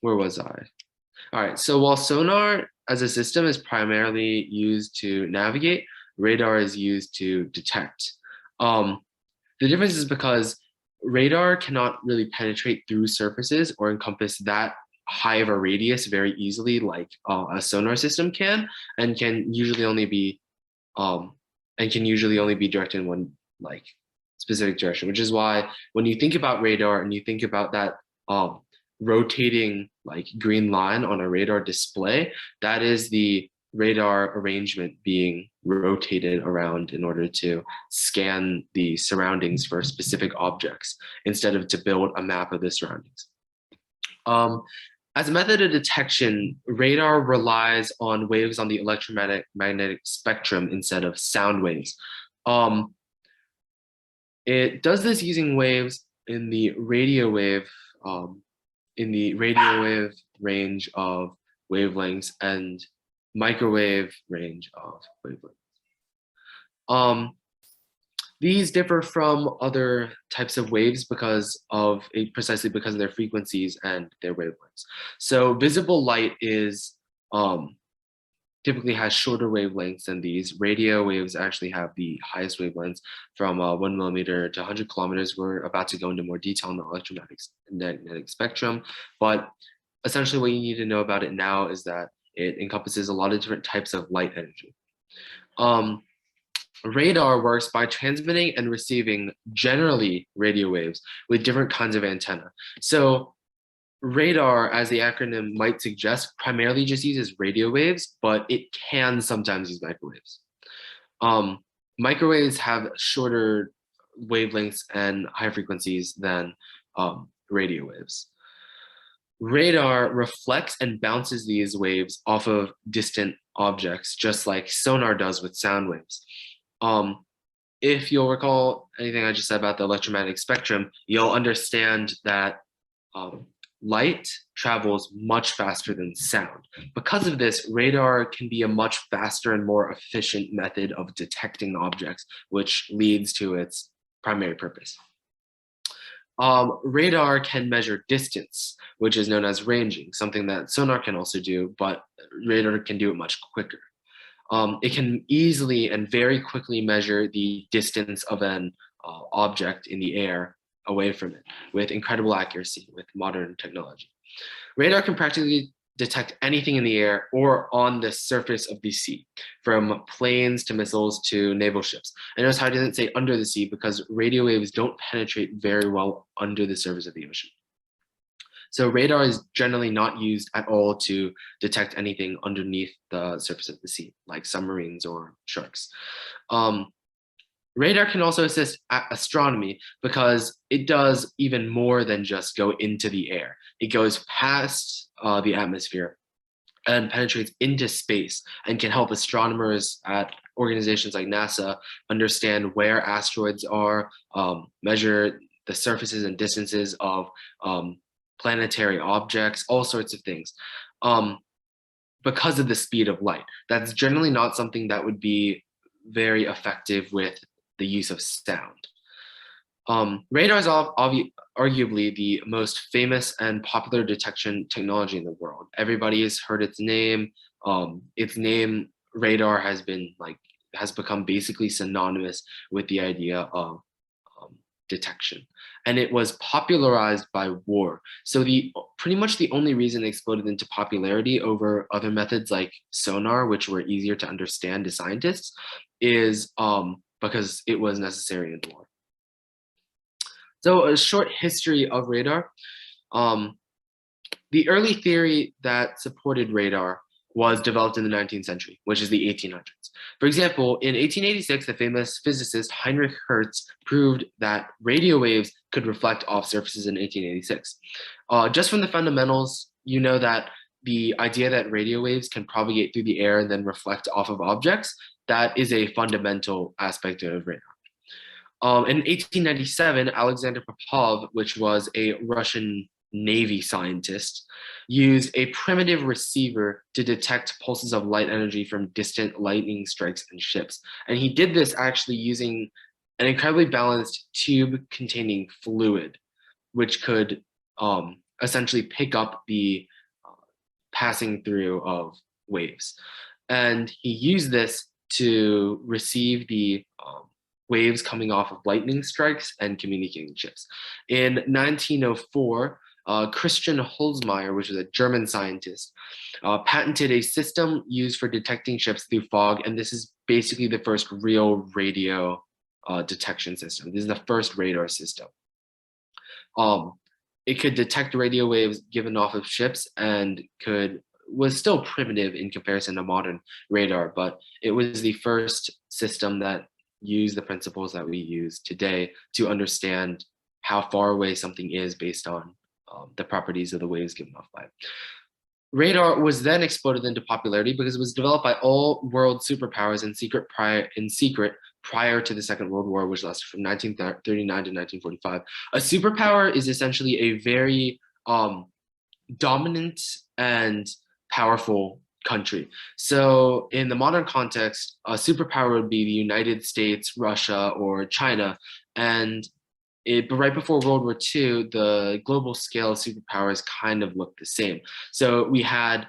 where was I? All right, so while sonar as a system is primarily used to navigate, radar is used to detect. The difference is because radar cannot really penetrate through surfaces or encompass that high of a radius very easily like a sonar system can, and can usually only be directed in one like specific direction, which is why when you think about radar and you think about that rotating like green line on a radar display, that is the radar arrangement being rotated around in order to scan the surroundings for specific objects instead of to build a map of the surroundings. As a method of detection, radar relies on waves on the electromagnetic spectrum instead of sound waves. It does this using waves in the radio wave range of wavelengths and microwave range of wavelengths. These differ from other types of waves precisely because of their frequencies and their wavelengths. So visible light is typically has shorter wavelengths than these. Radio waves actually have the highest wavelengths from 1 millimeter to 100 kilometers. We're about to go into more detail on the electromagnetic spectrum, but essentially what you need to know about it now is that it encompasses a lot of different types of light energy. Radar works by transmitting and receiving generally radio waves with different kinds of antenna. So radar, as the acronym might suggest, primarily just uses radio waves, but it can sometimes use microwaves. Microwaves have shorter wavelengths and higher frequencies than radio waves. Radar reflects and bounces these waves off of distant objects, just like sonar does with sound waves. If you'll recall anything I just said about the electromagnetic spectrum, you'll understand that light travels much faster than sound. Because of this, radar can be a much faster and more efficient method of detecting objects, which leads to its primary purpose. Radar can measure distance, which is known as ranging, something that sonar can also do, but radar can do it much quicker. It can easily and very quickly measure the distance of an object in the air away from it with incredible accuracy with modern technology. Radar can practically detect anything in the air or on the surface of the sea, from planes to missiles to naval ships. And notice how it doesn't say under the sea, because radio waves don't penetrate very well under the surface of the ocean. So radar is generally not used at all to detect anything underneath the surface of the sea, like submarines or sharks. Radar can also assist astronomy because it does even more than just go into the air. It goes past the atmosphere and penetrates into space and can help astronomers at organizations like NASA understand where asteroids are, measure the surfaces and distances of planetary objects, all sorts of things, because of the speed of light. That's generally not something that would be very effective with the use of sound. Radar is arguably the most famous and popular detection technology in the world. Everybody has heard its name. Radar, has become basically synonymous with the idea of detection, and it was popularized by war. So pretty much the only reason it exploded into popularity over other methods like sonar, which were easier to understand to scientists, is because it was necessary in war. So a short history of radar. The early theory that supported radar was developed in the 19th century, which is the 1800s. For example, in 1886, the famous physicist Heinrich Hertz proved that radio waves could reflect off surfaces in 1886. Just from the fundamentals, you know that the idea that radio waves can propagate through the air and then reflect off of objects, that is a fundamental aspect of radar. In 1897, Alexander Popov, which was a Russian Navy scientist, used a primitive receiver to detect pulses of light energy from distant lightning strikes and ships. And he did this actually using an incredibly balanced tube containing fluid, which could essentially pick up the passing through of waves. And he used this to receive the waves coming off of lightning strikes and communicating ships. In 1904, Christian Holzmeier, which was a German scientist, patented a system used for detecting ships through fog, and this is basically the first real radio detection system. This is the first radar system. It could detect radio waves given off of ships and was still primitive in comparison to modern radar, but it was the first system that used the principles that we use today to understand how far away something is based on the properties of the waves given off by it. Radar was then exploded into popularity because it was developed by all world superpowers in secret prior to the Second World War, which lasted from 1939 to 1945. A superpower is essentially a very dominant and powerful country. So in the modern context, a superpower would be the United States, Russia, or China. But right before World War II, the global scale of superpowers kind of looked the same. So we had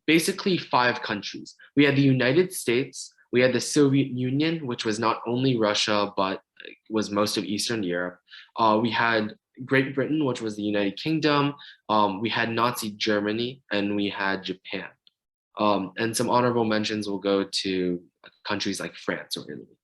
basically 5 countries. We had the United States, we had the Soviet Union, which was not only Russia, but was most of Eastern Europe. We had Great Britain, which was the United Kingdom. We had Nazi Germany, and we had Japan. And some honorable mentions will go to countries like France or Italy.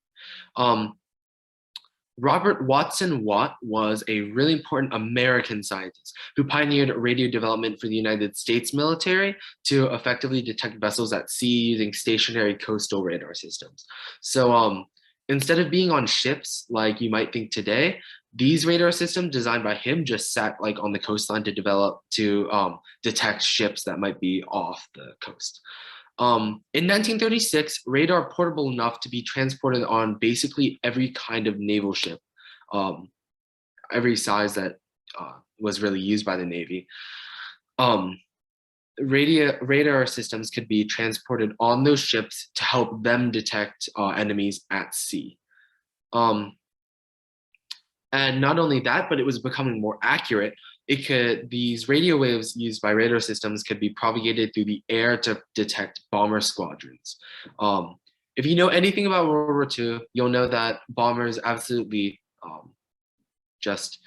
Robert Watson Watt was a really important American scientist who pioneered radio development for the United States military to effectively detect vessels at sea using stationary coastal radar systems. So instead of being on ships like you might think today, these radar systems designed by him just sat like on the coastline to detect ships that might be off the coast. In 1936, radar portable enough to be transported on basically every kind of naval ship, every size that was really used by the Navy. Radar systems could be transported on those ships to help them detect enemies at sea. And not only that, but it was becoming more accurate. These radio waves used by radar systems could be propagated through the air to detect bomber squadrons. If you know anything about World War II, you'll know that bombers absolutely just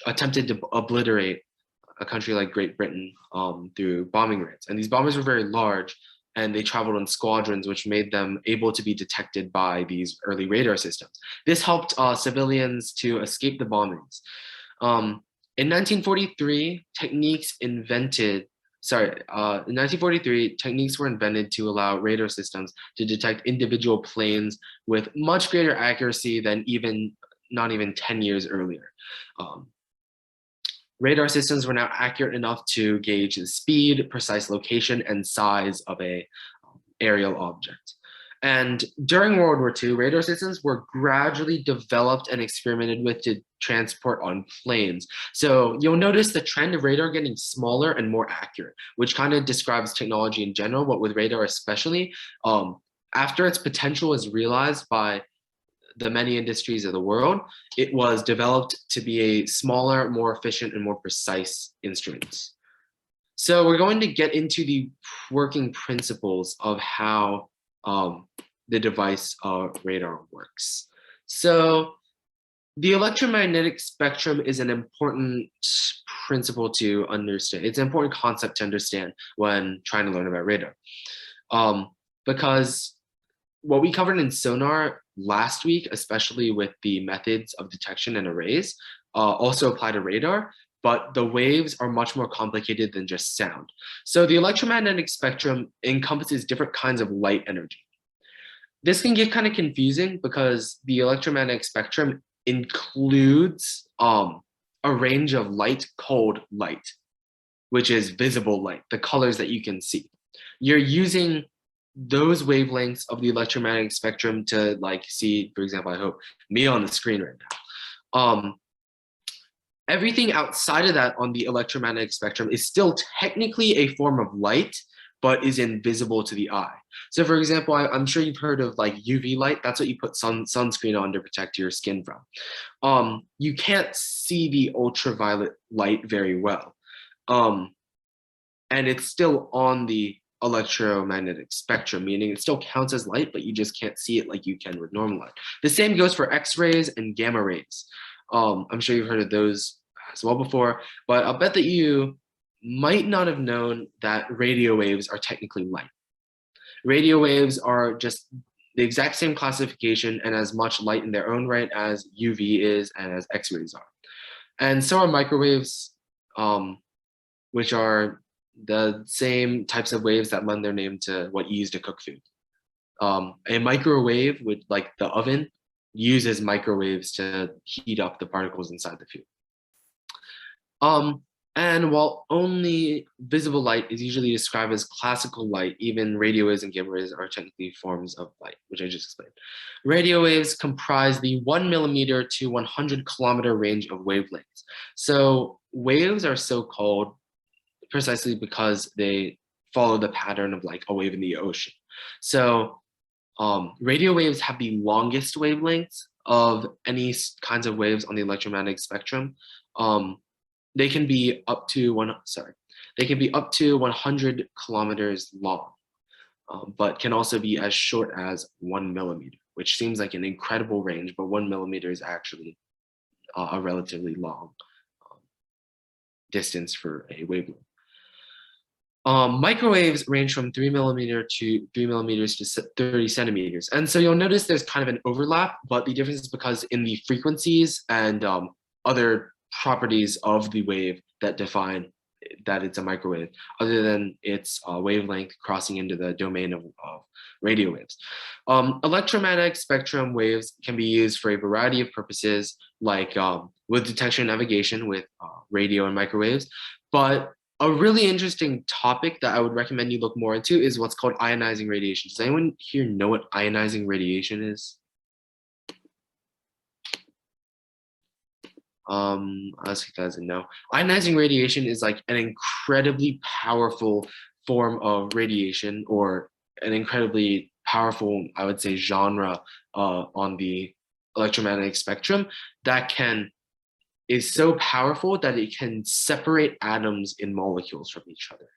attempted to obliterate a country like Great Britain through bombing raids. And these bombers were very large, and they traveled in squadrons, which made them able to be detected by these early radar systems. This helped civilians to escape the bombings. In 1943, techniques were invented to allow radar systems to detect individual planes with much greater accuracy than not even 10 years earlier. Radar systems were now accurate enough to gauge the speed, precise location, and size of an aerial object. And during World War II, radar systems were gradually developed and experimented with to transport on planes. So you'll notice the trend of radar getting smaller and more accurate, which kind of describes technology in general, but with radar especially, after its potential was realized by the many industries of the world, it was developed to be a smaller, more efficient, and more precise instrument. So we're going to get into the working principles of how the device radar works. So the electromagnetic spectrum is an important principle to understand. It's an important concept to understand when trying to learn about radar. Because what we covered in SONAR last week, especially with the methods of detection and arrays, also apply to radar, but the waves are much more complicated than just sound. So the electromagnetic spectrum encompasses different kinds of light energy. This can get kind of confusing because the electromagnetic spectrum includes a range of light called light, which is visible light, the colors that you can see. You're using those wavelengths of the electromagnetic spectrum to see, for example, I hope me on the screen right now. Everything outside of that on the electromagnetic spectrum is still technically a form of light, but is invisible to the eye. So for example, I'm sure you've heard of like UV light. That's what you put sunscreen on to protect your skin from. You can't see the ultraviolet light very well. And it's still on the electromagnetic spectrum, meaning it still counts as light, but you just can't see it like you can with normal light. The same goes for X-rays and gamma rays. I'm sure you've heard of those as well before, but I'll bet that you might not have known that radio waves are technically light. Radio waves are just the exact same classification and as much light in their own right as UV is and as X-rays are. And so are microwaves, which are the same types of waves that lend their name to what you use to cook food. A microwave, with like the oven, uses microwaves to heat up the particles inside the food. And while only visible light is usually described as classical light, even radio waves and gamma rays are technically forms of light, which I just explained. Radio waves comprise the 1 millimeter to 100 kilometer range of wavelengths. So waves are so called precisely because they follow the pattern of like a wave in the ocean. So radio waves have the longest wavelengths of any kinds of waves on the electromagnetic spectrum. They can be up to 100 kilometers long, but can also be as short as 1 millimeter, which seems like an incredible range, but 1 millimeter is actually a relatively long distance for a wavelength. Microwaves range from 3 millimeters to 30 centimeters. And so you'll notice there's kind of an overlap, but the difference is because in the frequencies and other properties of the wave that define that it's a microwave, other than its wavelength crossing into the domain of radio waves. Electromagnetic spectrum waves can be used for a variety of purposes, like with detection and navigation with radio and microwaves. But a really interesting topic that I would recommend you look more into is what's called ionizing radiation. Does anyone here know what ionizing radiation is? As he doesn't know, ionizing radiation is like an incredibly powerful form of radiation, or an incredibly powerful, I would say, genre on the electromagnetic spectrum that is so powerful that it can separate atoms in molecules from each other.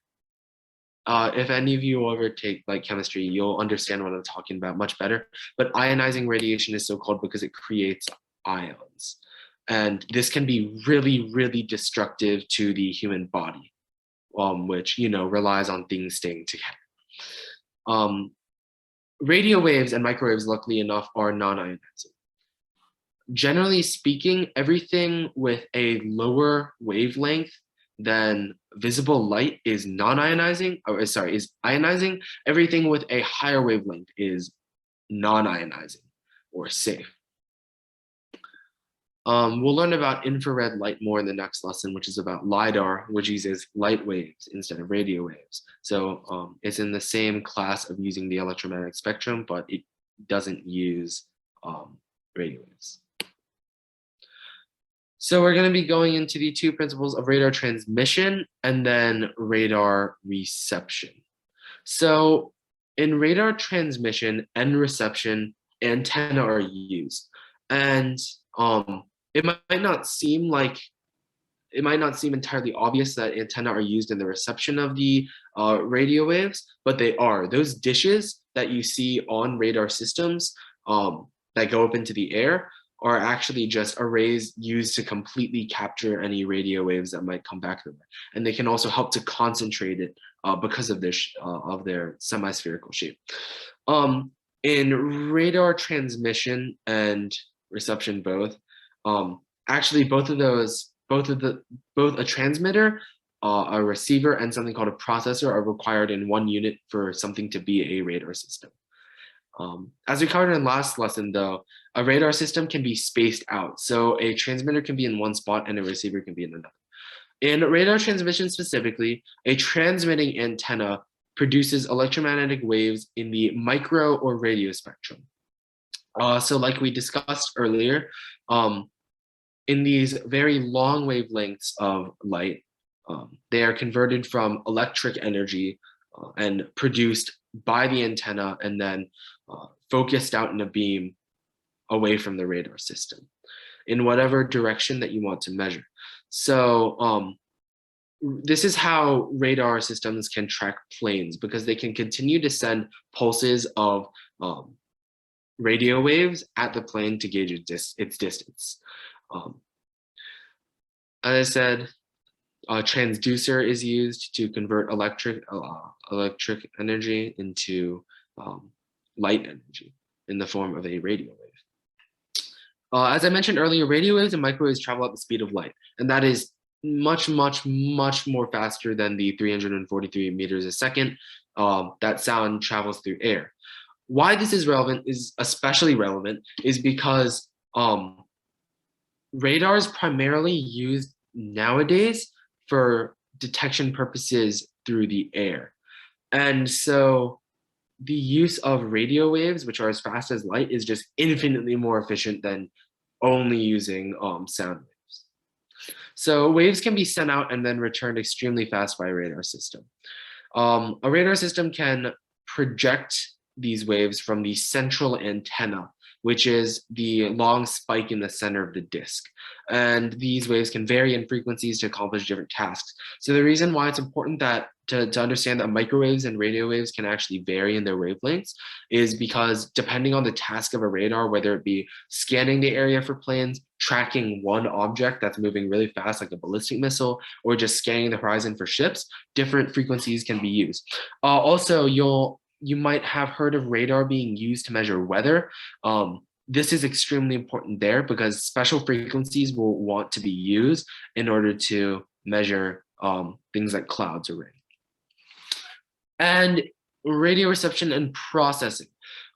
If any of you will ever take like chemistry, you'll understand what I'm talking about much better. But ionizing radiation is so called because it creates ions. And this can be really, really destructive to the human body, which, relies on things staying together. Radio waves and microwaves, luckily enough, are non-ionizing. Generally speaking, everything with a lower wavelength than visible light is non-ionizing, is ionizing. Everything with a higher wavelength is non-ionizing or safe. We'll learn about infrared light more in the next lesson, which is about LIDAR, which uses light waves instead of radio waves. So it's in the same class of using the electromagnetic spectrum, but it doesn't use radio waves. So we're going to be going into the two principles of radar transmission and then radar reception. So in radar transmission and reception, antenna are used. And it might not seem entirely obvious that antenna are used in the reception of the radio waves, but they are. Those dishes that you see on radar systems that go up into the air are actually just arrays used to completely capture any radio waves that might come back their way. And they can also help to concentrate it because of their semi-spherical shape. In radar transmission and reception both, actually both a transmitter, a receiver, and something called a processor are required in one unit for something to be a radar system. As we covered in last lesson though, a radar system can be spaced out. So a transmitter can be in one spot and a receiver can be in another. In radar transmission specifically, a transmitting antenna produces electromagnetic waves in the micro or radio spectrum. So like we discussed earlier, in these very long wavelengths of light, they are converted from electric energy and produced by the antenna and then focused out in a beam away from the radar system in whatever direction that you want to measure. So this is how radar systems can track planes, because they can continue to send pulses of radio waves at the plane to gauge its distance. As I said, a transducer is used to convert electric energy into light energy in the form of a radio wave. As I mentioned earlier, radio waves and microwaves travel at the speed of light, and that is much, much, much more faster than the 343 meters a second that sound travels through air. Why this is relevant, is especially relevant, is because radar is primarily used nowadays for detection purposes through the air. And so the use of radio waves, which are as fast as light, is just infinitely more efficient than only using sound waves. So waves can be sent out and then returned extremely fast by a radar system. A radar system can project these waves from the central antenna, which is the long spike in the center of the disk. And these waves can vary in frequencies to accomplish different tasks. So the reason why it's important that to understand that microwaves and radio waves can actually vary in their wavelengths is because depending on the task of a radar, whether it be scanning the area for planes, tracking one object that's moving really fast like a ballistic missile, or just scanning the horizon for ships, different frequencies can be used. Also, you might have heard of radar being used to measure weather. This is extremely important there because special frequencies will want to be used in order to measure things like clouds or rain. And radio reception and processing.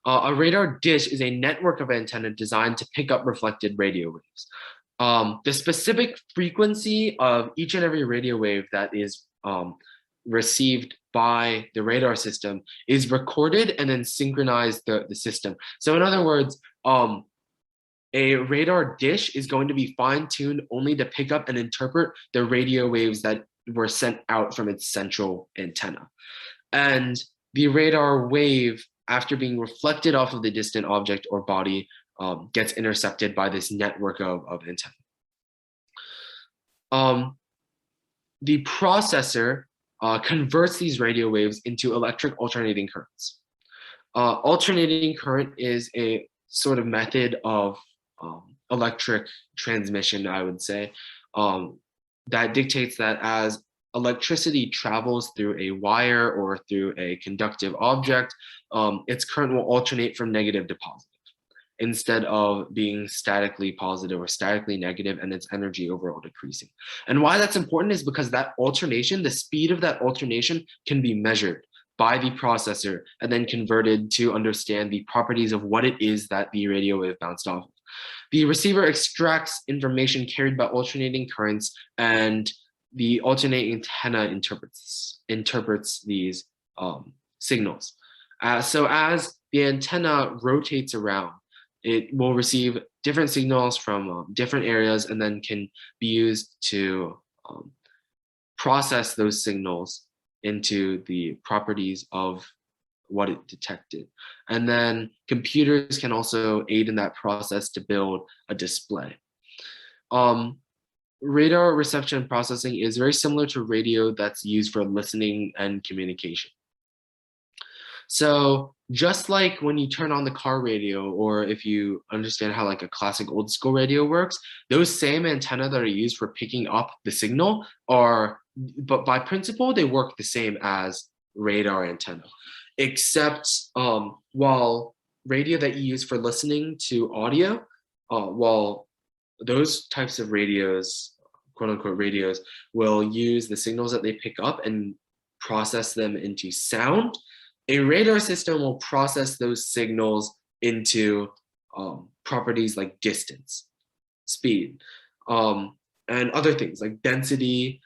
A radar dish is a network of antennas designed to pick up reflected radio waves. The specific frequency of each and every radio wave that is received by the radar system is recorded and then synchronized the system. So in other words, a radar dish is going to be fine-tuned only to pick up and interpret the radio waves that were sent out from its central antenna. And the radar wave, after being reflected off of the distant object or body, gets intercepted by this network of antennae. The processor converts these radio waves into electric alternating currents. Alternating current is a sort of method of electric transmission, I would say, that dictates that as electricity travels through a wire or through a conductive object, its current will alternate from negative to positive instead of being statically positive or statically negative, and its energy overall decreasing. And why that's important is because that alternation, the speed of that alternation, can be measured by the processor and then converted to understand the properties of what it is that the radio wave bounced off of. The receiver extracts information carried by alternating currents, and the alternating antenna interprets these signals. So as the antenna rotates around, it will receive different signals from different areas and then can be used to process those signals into the properties of what it detected. And then computers can also aid in that process to build a display. Radar reception and processing is very similar to radio that's used for listening and communication. So just like when you turn on the car radio, or if you understand how like a classic old school radio works, those same antenna that are used for picking up the signal but by principle, they work the same as radar antenna, except while radio that you use for listening to audio, while those types of radios, quote unquote radios, will use the signals that they pick up and process them into sound, a radar system will process those signals into properties like distance, speed, and other things like density,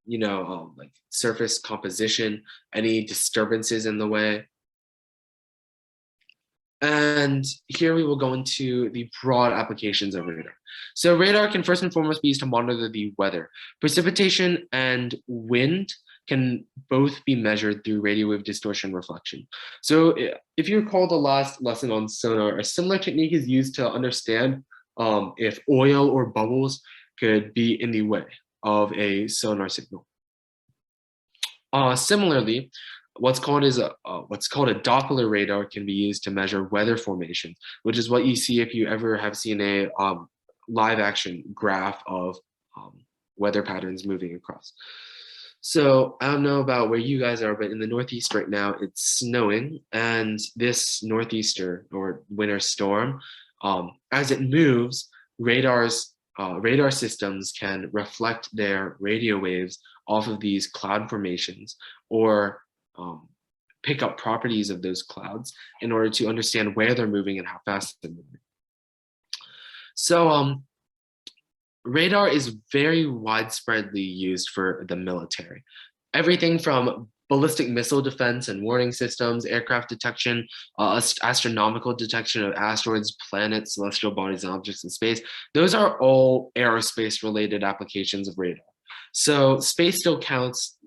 like surface composition, any disturbances in the way. And here we will go into the broad applications of radar. So radar can first and foremost be used to monitor the weather. Precipitation and wind can both be measured through radio wave distortion reflection. So if you recall the last lesson on sonar, a similar technique is used to understand if oil or bubbles could be in the way of a sonar signal. Similarly, what's called a Doppler radar can be used to measure weather formations, which is what you see if you ever have seen a live action graph of weather patterns moving across. So I don't know about where you guys are, but in the Northeast right now, it's snowing, and this northeaster or winter storm, as it moves, radar systems can reflect their radio waves off of these cloud formations or pick up properties of those clouds in order to understand where they're moving and how fast they're moving. So radar is very widespreadly used for the military. Everything from ballistic missile defense and warning systems, aircraft detection, astronomical detection of asteroids, planets, celestial bodies, and objects in space. Those are all aerospace-related applications of radar. So space still counts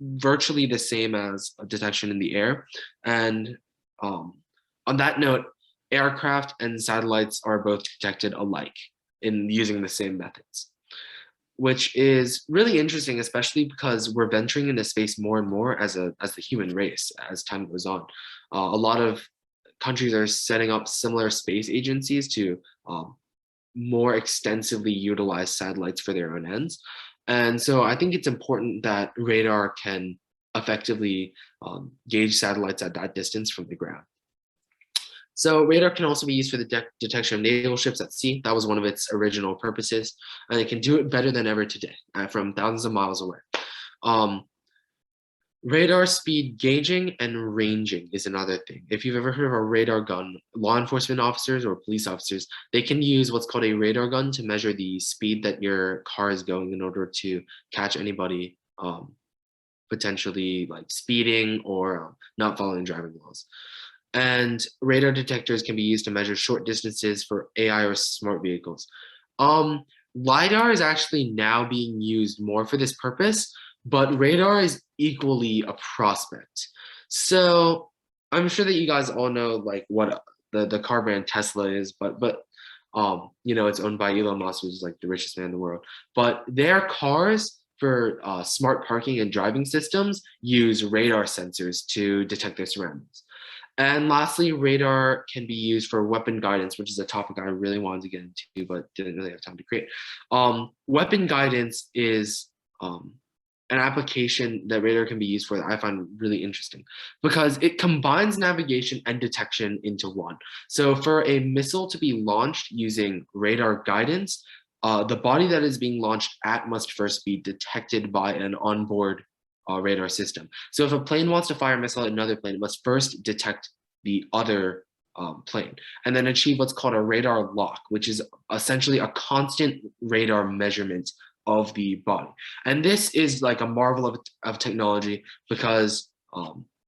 virtually the same as detection in the air. And on that note, aircraft and satellites are both detected alike in using the same methods, which is really interesting, especially because we're venturing into space more and more as the human race as time goes on. A lot of countries are setting up similar space agencies to more extensively utilize satellites for their own ends. And so I think it's important that radar can effectively gauge satellites at that distance from the ground. So radar can also be used for the detection of naval ships at sea. That was one of its original purposes, and it can do it better than ever today from thousands of miles away. Radar speed gauging and ranging is another thing. If you've ever heard of a radar gun, law enforcement officers or police officers, they can use what's called a radar gun to measure the speed that your car is going in order to catch anybody potentially like speeding or not following driving laws. And radar detectors can be used to measure short distances for AI or smart vehicles. LIDAR is actually now being used more for this purpose, but radar is equally a prospect. So I'm sure that you guys all know like what the car brand Tesla is, but you know, it's owned by Elon Musk, which is like the richest man in the world. But their cars for smart parking and driving systems use radar sensors to detect their surroundings. And lastly, radar can be used for weapon guidance, which is a topic I really wanted to get into, but didn't really have time to create. Weapon guidance is an application that radar can be used for that I find really interesting because it combines navigation and detection into one. So for a missile to be launched using radar guidance, the body that is being launched at must first be detected by an onboard radar system. So if a plane wants to fire a missile at another plane, it must first detect the other plane and then achieve what's called a radar lock, which is essentially a constant radar measurement of the body. And this is like a marvel of technology because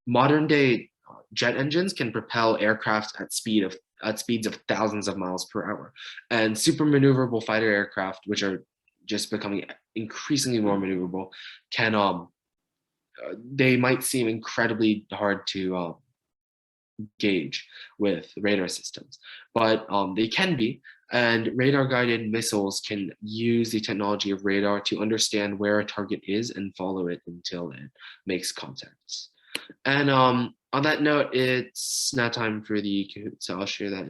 modern day jet engines can propel aircraft at speeds of thousands of miles per hour. And super maneuverable fighter aircraft, which are just becoming increasingly more maneuverable, can they might seem incredibly hard to gauge with radar systems, but they can be. And radar guided missiles can use the technology of radar to understand where a target is and follow it until it makes contacts. And on that note, it's now time for the Kahoot, so I'll share that.